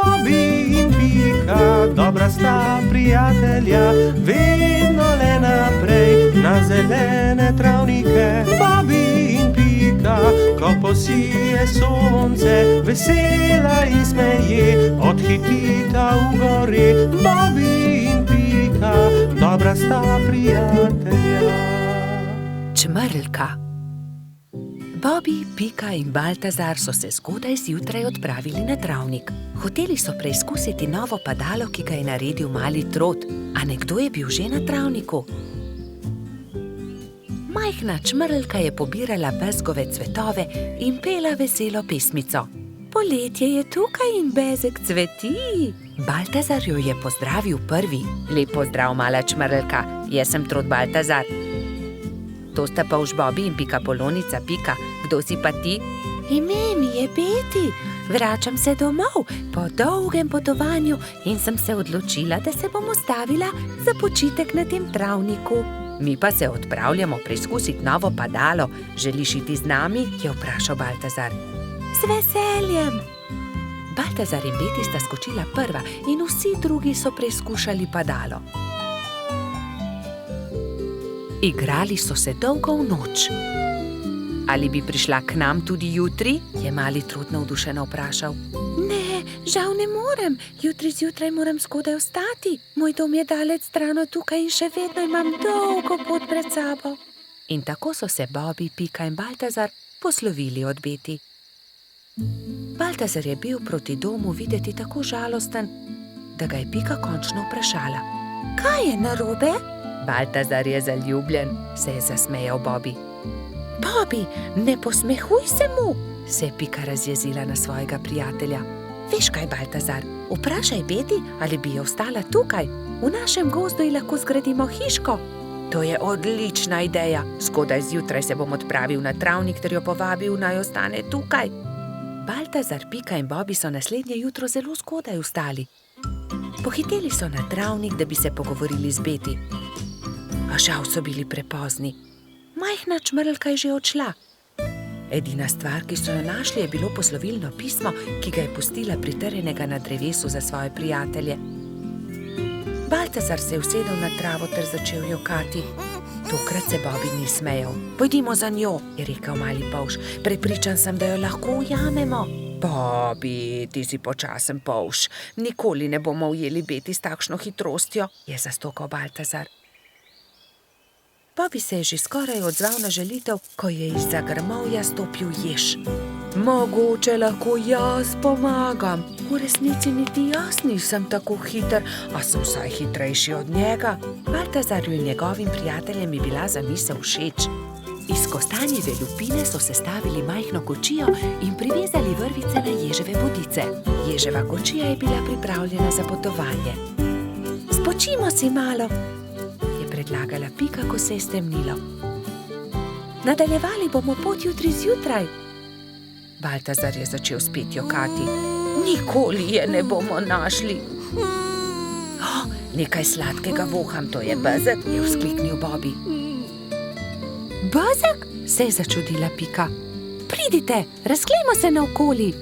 Bobby in Pika, dobra sta prijatelja, vedno le naprej na zelene travnike. Bobby in Pika, ko posije sonce, vesela in smeje, odhitita v gori. Bobby in Pika, dobra sta prijatelja. Čmrlka. Bobby, Pika in Baltazar so se zgodaj zjutraj odpravili na travnik. Hoteli so preizkusiti novo padalo, ki ga je naredil mali Trot, a nekdo je bil že na travniku. Majhna čmrlka je pobirala bezgove cvetove in pela veselo pesmico. Poletje je tukaj in bezeg cveti. Baltazar jo je pozdravil prvi. Lep pozdrav, mala čmrlka, jaz sem Trot Baltazar. To sta polž Bobby in Pika Polonica Pika. Kdo si pa ti? Ime mi je Beti. Vračam se domov po dolgem potovanju in sem se odločila, da se bom ustavila za počitek na tem travniku. Mi pa se odpravljamo preizkusiti novo padalo. Želiš iti z nami? Je vprašal Baltazar. Z veseljem. Baltazar in Beti sta skočila prva in vsi drugi so preizkušali padalo. Igrali so se dolgo v noč. Ali bi prišla k nam tudi jutri? Je mali Trot navdušeno vprašal. Ne, žal ne morem. Jutri zjutraj moram zgodaj vstati. Moj dom je daleč stran od tukaj in še vedno imam dolgo pot pred sabo. In tako so se Bobby, Pika in Baltazar poslovili od Beti. Baltazar je bil proti domu videti tako žalosten, da ga je Pika končno vprašala. Kaj je narobe? Baltazar je zaljubljen, se je zasmejal Bobby. Bobby, ne posmehuj se mu, se je Pika razjezila na svojega prijatelja. Veš kaj, Baltazar, vprašaj Beti, ali bi jo ostala tukaj. V našem gozdu ji lahko zgradimo hiško. To je odlična ideja. Zgodaj zjutraj se bom odpravil na travnik ter jo povabil, naj ostane tukaj. Baltazar, Pika in Bobby so naslednje jutro zelo zgodaj vstali. Pohiteli so na travnik, da bi se pogovorili z Beti. A žal so bili prepozni. Majhna čmrlka je že odšla. Edina stvar, ki so jo našli, je bilo poslovilno pismo, ki ga je pustila pritrjenega na drevesu za svoje prijatelje. Baltazar se je usedel na travo ter začel jokati. Tokrat se Bobby ni smejal. Pojdimo za njo, je rekel mali polž. Prepričan sem, da jo lahko ujamemo. Bobby, ti si počasen polž. Nikoli ne bomo ujeli Beti s takšno hitrostjo, je zastokal Baltazar. Bobby se je že skoraj odzval na želitev, ko je izza grmovja stopil jež. Mogoče lahko jaz pomagam. V resnici niti jaz nisem tako hiter, a sem vsaj hitrejši od njega. Baltazarju in njegovim prijateljem je bila zamisel všeč. Iz kostanjeve lupine so sestavili majhno kočijo in privezali vrvice na ježeve bodice. Ježeva kočija je bila pripravljena za potovanje. Spočimo si malo, predlagala Pika, ko se je stemnilo. Nadaljevali bomo pot jutri zjutraj. Baltazar je začel spet jokati. Nikoli je ne bomo našli. Nekaj sladkega voham, to je bezeg, je vzkliknil Bobby. Bezeg? Se je začudila Pika. Pridite, razglejmo se naokoli.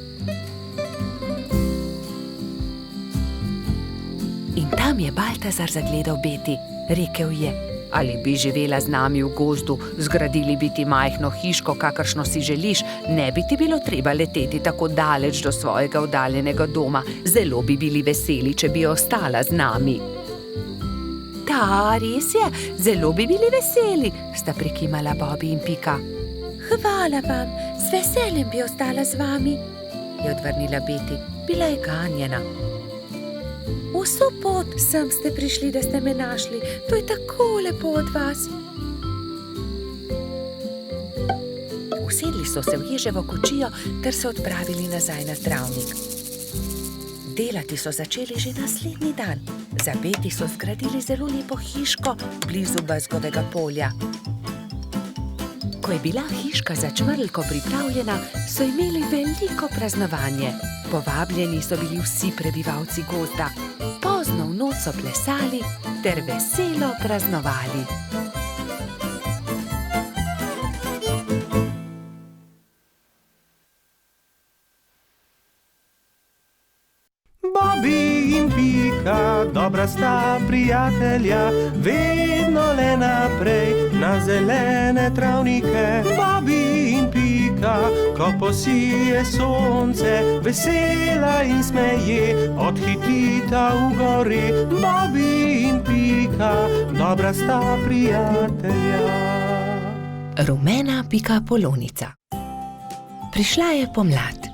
In tam je Baltazar zagledal Beti. Rekel je, ali bi živela z nami v gozdu, zgradili bi ti majhno hiško, kakršno si želiš, ne bi ti bilo treba leteti tako daleč do svojega oddaljenega doma. Zelo bi bili veseli, če bi ostala z nami. Da, res je, zelo bi bili veseli, sta prikimala Bobby in Pika. Hvala vam, z veseljem bi ostala z vami, je odvrnila Beti. Bila je ganjena. Vso pot sem ste prišli, da ste me našli. To je tako lepo od vas. Usedli so se v ježevo kočijo ter se odpravili nazaj na travnik. Delati so začeli že naslednji dan. Za Beti so zgradili zelo lepo hiško blizu bezgovega polja. Ko je bila hiška za čmrlko pripravljena, so imeli veliko praznovanje. Povabljeni so bili vsi prebivalci gozda. Pozno v noč so plesali ter veselo praznovali. Bobby in Pika, dobra sta prijatelja, vedno le naprej na zelene travnike. Bobby in Pika, ko posije sonce, vesela in smeje, odhitita v gori. Bobby in Pika, dobra sta prijatelja. Rumena pikapolonica. Prišla je pomlad.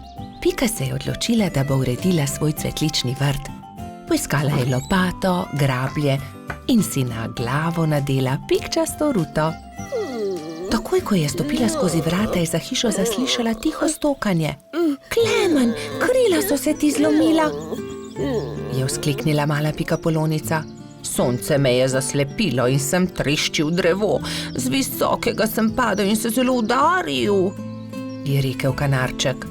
Pika se je odločila, da bo uredila svoj cvetlični vrt. Poiskala je lopato, grablje in si na glavo nadela pikčasto ruto. Takoj, ko je stopila skozi vrata, je za hišo zaslišala tiho stokanje. Klemen, krila so se ti zlomila, je vzkliknila mala pikapolonica. Sonce me je zaslepilo in sem treščil drevo. Z visokega sem padel in se zelo udaril, je rekel kanarček.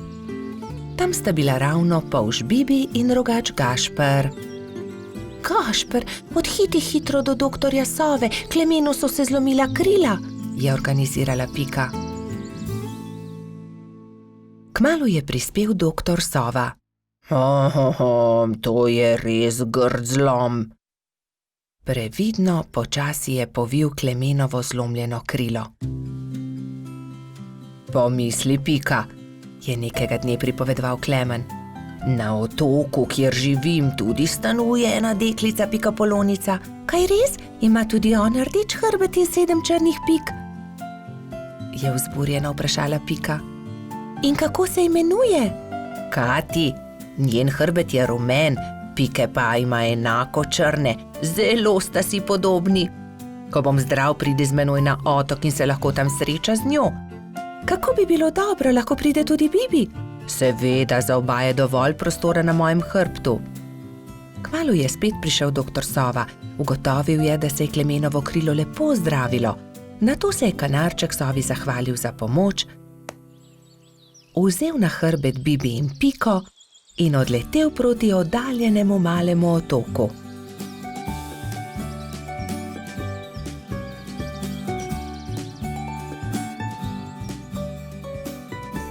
Tam sta bila ravno polž Bibi in rogač Gašper. Gašper, odhiti hitro do doktorja Sove, Klemenu so se zlomila krila, je organizirala Pika. Kmalu je prispel doktor Sova. To je res grd zlom. Previdno počasi je povil Klemenovo zlomljeno krilo. Pomisli, Pika, je nekega dne pripovedoval Klemen. Na otoku, kjer živim, tudi stanuje ena deklica pikapolonica. Kaj res? Ima tudi ona rdeč hrbet in 7 črnih pik? Je vzburjeno vprašala Pika. In kako se imenuje? Kati, njen hrbet je rumen, pike pa ima enako črne, zelo sta si podobni. Ko bom zdrav, pridi z menoj na otok in se lahko tam sreča z njo. Kako bi bilo dobro, lahko pride tudi Bibi? Seveda, za oba je dovolj prostora na mojem hrbtu. Kmalu je spet prišel doktor Sova. Ugotovil je, da se je Klemenovo krilo lepo zdravilo. Nato se je kanarček Sovi zahvalil za pomoč, vzel na hrbet Bibi in Piko in odletel proti oddaljenemu malemu otoku.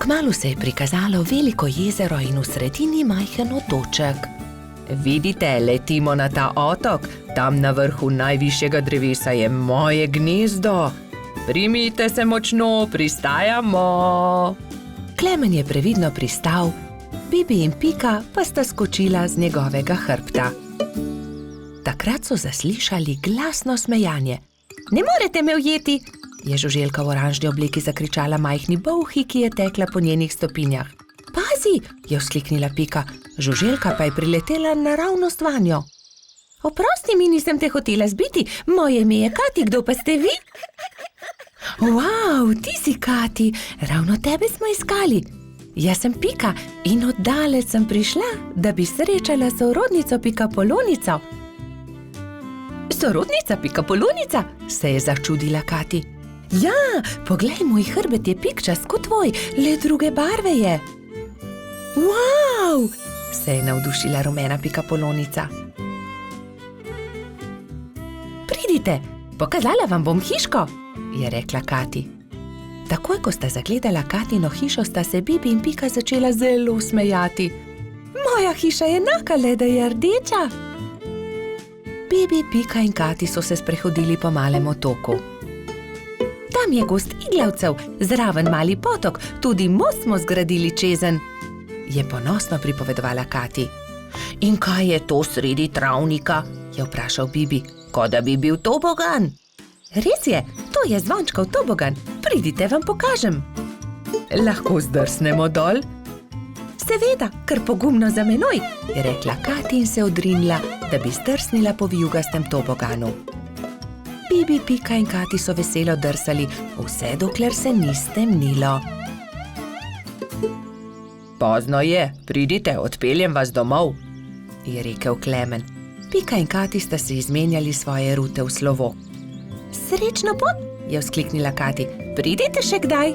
Kmalu se je prikazalo veliko jezero in v sredini majhen otoček. Vidite, letimo na ta otok, tam na vrhu najvišjega drevesa je moje gnezdo. Primite se močno, pristajamo. Klemen je previdno pristal, Bibi in Pika pa sta skočila z njegovega hrbta. Takrat so zaslišali glasno smejanje. Ne morete me ujeti, je žuželka v oranžni obleki zakričala majhni bolhi, ki je tekla po njenih stopinjah. Pazi, je vzkliknila Pika, žuželka pa je priletela naravnost vanjo. Oprosti mi, nisem te hotela zbiti, moje ime je Kati, kdo pa ste vi? Wow, ti si Kati, ravno tebe smo iskali. Jaz sem Pika in oddaleč sem prišla, da bi srečala sorodnico pikapolonico. Sorodnica pikapolonica, se je začudila Kati. Ja, poglej, moj hrbet je pikčast kot tvoj, le druge barve je. Wow, se je navdušila rumena pikapolonica. Pridite, pokazala vam bom hiško, je rekla Kati. Takoj, ko sta zagledala Katino hišo, sta se Bibi in Pika začela zelo smejati. Moja hiša je enaka, le da je rdeča. Bibi, Pika in Kati so se sprehodili po malem otoku. Tam je gost iglavcev, zraven mali potok, tudi most smo zgradili čezenj, je ponosno pripovedovala Kati. In kaj je to sredi travnika? Je vprašal Bibi, kot da bi bil tobogan. Res je, to je zvončkov tobogan, pridite, vam pokažem. Lahko zdrsnemo dol? Seveda, kar pogumno za menoj, je rekla Kati in se odrinila, da bi zdrsnila po vijugastem toboganu. Bibi, Pika in Kati so veselo drsali, vse dokler se ni stemnilo. Pozno je, pridite, odpeljem vas domov, je rekel Klemen. Pika in Kati sta se izmenjali svoje rute v slovo. Srečno pot, je vzkliknila Kati, pridite še kdaj.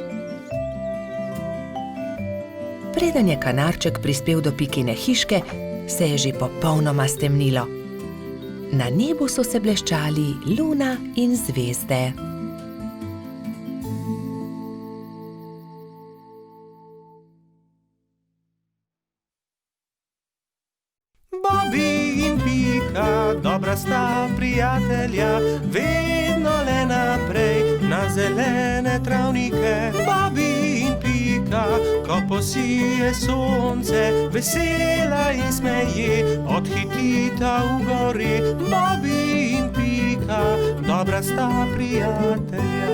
Preden je kanarček prispel do Pikine hiške, se je že popolnoma stemnilo. Na nebu so se bleščali luna in zvezde. Bobby in Pika, dobra sta prijatelja, vedno le naprej na zelene travnike. Bobby in Pika, ko posije sonce, vesela in smeje, odhitita v gori. Bobby in Pika, dobra sta prijatelja.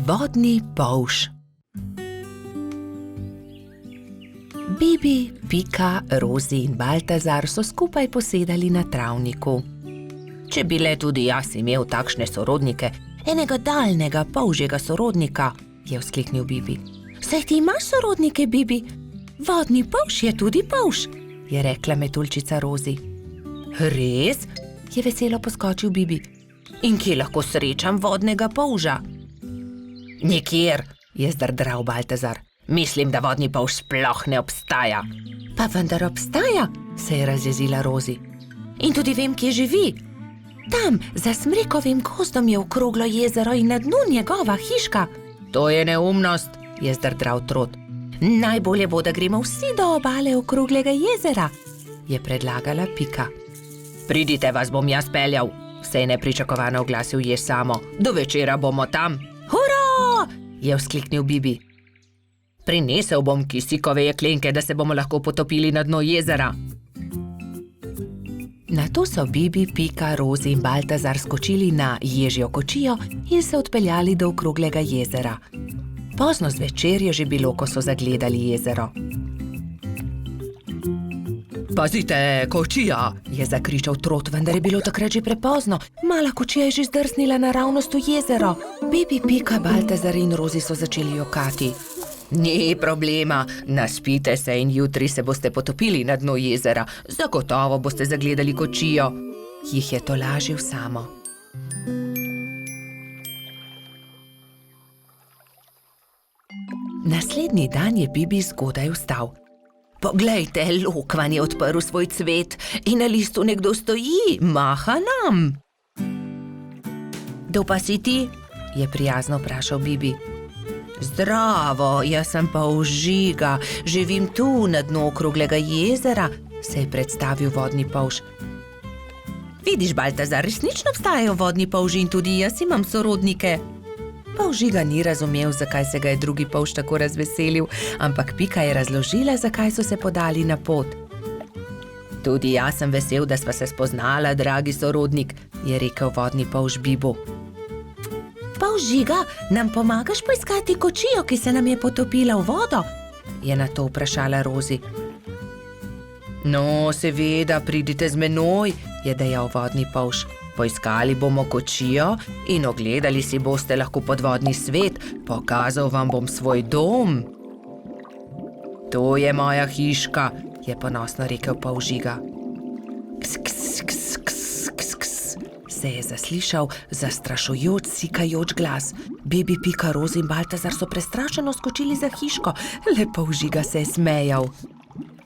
Vodni polž. Bibi, Pika, Rozi in Baltazar so skupaj posedali na travniku. Če bi le tudi jaz imel takšne sorodnike, enega daljnega polžjega sorodnika, je vzkliknil Bibi. Saj ti imaš sorodnike, Bibi? Vodni polž je tudi polž, je rekla metuljčica Rozi. Res? Je veselo poskočil Bibi. In kje lahko srečam vodnega polža? Nikjer, je zdrdral Baltazar. Mislim, da vodni polž sploh ne obstaja. Pa vendar obstaja, se je razjezila Rozi. In tudi vem, kje živi. Tam, za smrekovim gozdom je okroglo jezero in na dnu njegova hiška. To je neumnost, je zdrdral Trot. Najbolje bo, da gremo vsi do obale okroglega jezera, je predlagala Pika. Pridite, vas bom jaz peljal, se je nepričakovano oglasil Jež Samo. Do večera bomo tam. Hurra! Je vzkliknil Bibi. Prinesel bom kisikove jeklenke, da se bomo lahko potopili na dno jezera. Nato so Bibi, Pika, Rozi in Baltazar skočili na ježjo kočijo in se odpeljali do okroglega jezera. Pozno zvečer je že bilo, ko so zagledali jezero. Pazite, kočija, je zakričal Trot, vendar je bilo takrat že prepozno. Mala kočija je že zdrsnila naravnost v jezero. Bibi, Pika, Baltazar in Rozi so začeli jokati. Ni problema, naspite se in jutri se boste potopili na dno jezera. Zagotovo boste zagledali kočijo, jih je tolažil Samo. Naslednji dan je Bibi zgodaj vstal. Poglejte, lokvan je odprl svoj cvet in na listu nekdo stoji, maha nam. Kdo pa si ti? Je prijazno vprašal Bibi. Zdravo, jaz sem polž Žiga, živim tu na dnu okroglega jezera, se je predstavil vodni polž. Vidiš, Baltazar, resnično obstajajo vodni polži in tudi jaz imam sorodnike. Polž Žiga ni razumel, zakaj se ga je drugi polž tako razveselil, ampak Pika je razložila, zakaj so se podali na pot. Tudi jaz sem vesel, da sva se spoznala, dragi sorodnik, je rekel vodni polž Bibu. Polž Žiga, nam pomagaš poiskati kočijo, ki se nam je potopila v vodo? Je na to vprašala Rozi. No, seveda, pridite z menoj, je dejal vodni polž. Poiskali bomo kočijo in ogledali si boste lahko podvodni svet, pokazal vam bom svoj dom. To je moja hiška, je ponosno rekel polž Žiga. Ks, ks, ks, ks, ks, ks, se je zaslišal zastrašujoč, sikajoč glas. Bibi, Pika, Rozi in Baltazar so prestrašeno skočili za hiško, le polž Žiga se je smejal.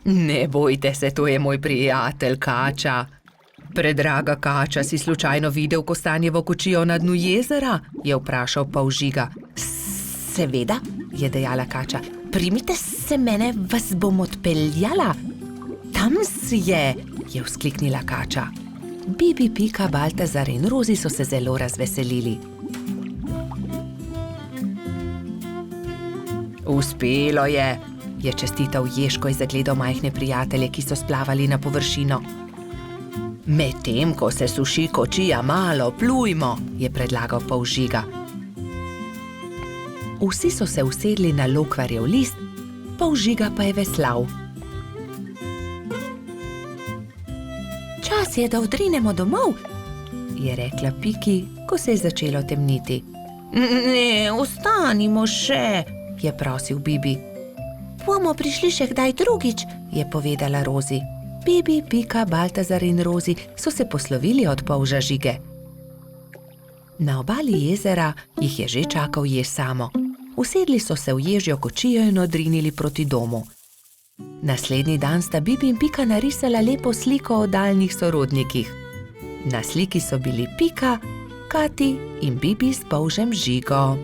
Ne bojte se, to je moj prijatelj Kača. Predraga Kača, si slučajno videl kostanjevo kočijo na dnu jezera? Je vprašal polž Žiga. Seveda, je dejala Kača. Primite se mene, vas bom odpeljala. Tam je vzkliknila Kača. Bibi, Pika, Baltazar in Rozi so se zelo razveselili. Uspelo je čestital Jež, ko je zagledal majhne prijatelje, ki so splavali na površino. Medtem, ko se suši kočija, malo plujmo, je predlagal polž Žiga. Vsi so se usedli na lokvarjev list, polž Žiga pa je veslal. Čas je, da odrinemo domov, je rekla Piki, ko se je začelo temniti. Ne, ostanimo še, je prosil Bibi. Bomo prišli še kdaj drugič, je povedala Rozi. Bibi, Pika, Baltazar in Rozi so se poslovili od polža Žige. Na obali jezera jih je že čakal Jež Samo. Usedli so se v ježjo kočijo in odrinili proti domu. Naslednji dan sta Bibi in Pika narisala lepo sliko o daljnih sorodnikih. Na sliki so bili Pika, Kati in Bibi s polžem Žigo.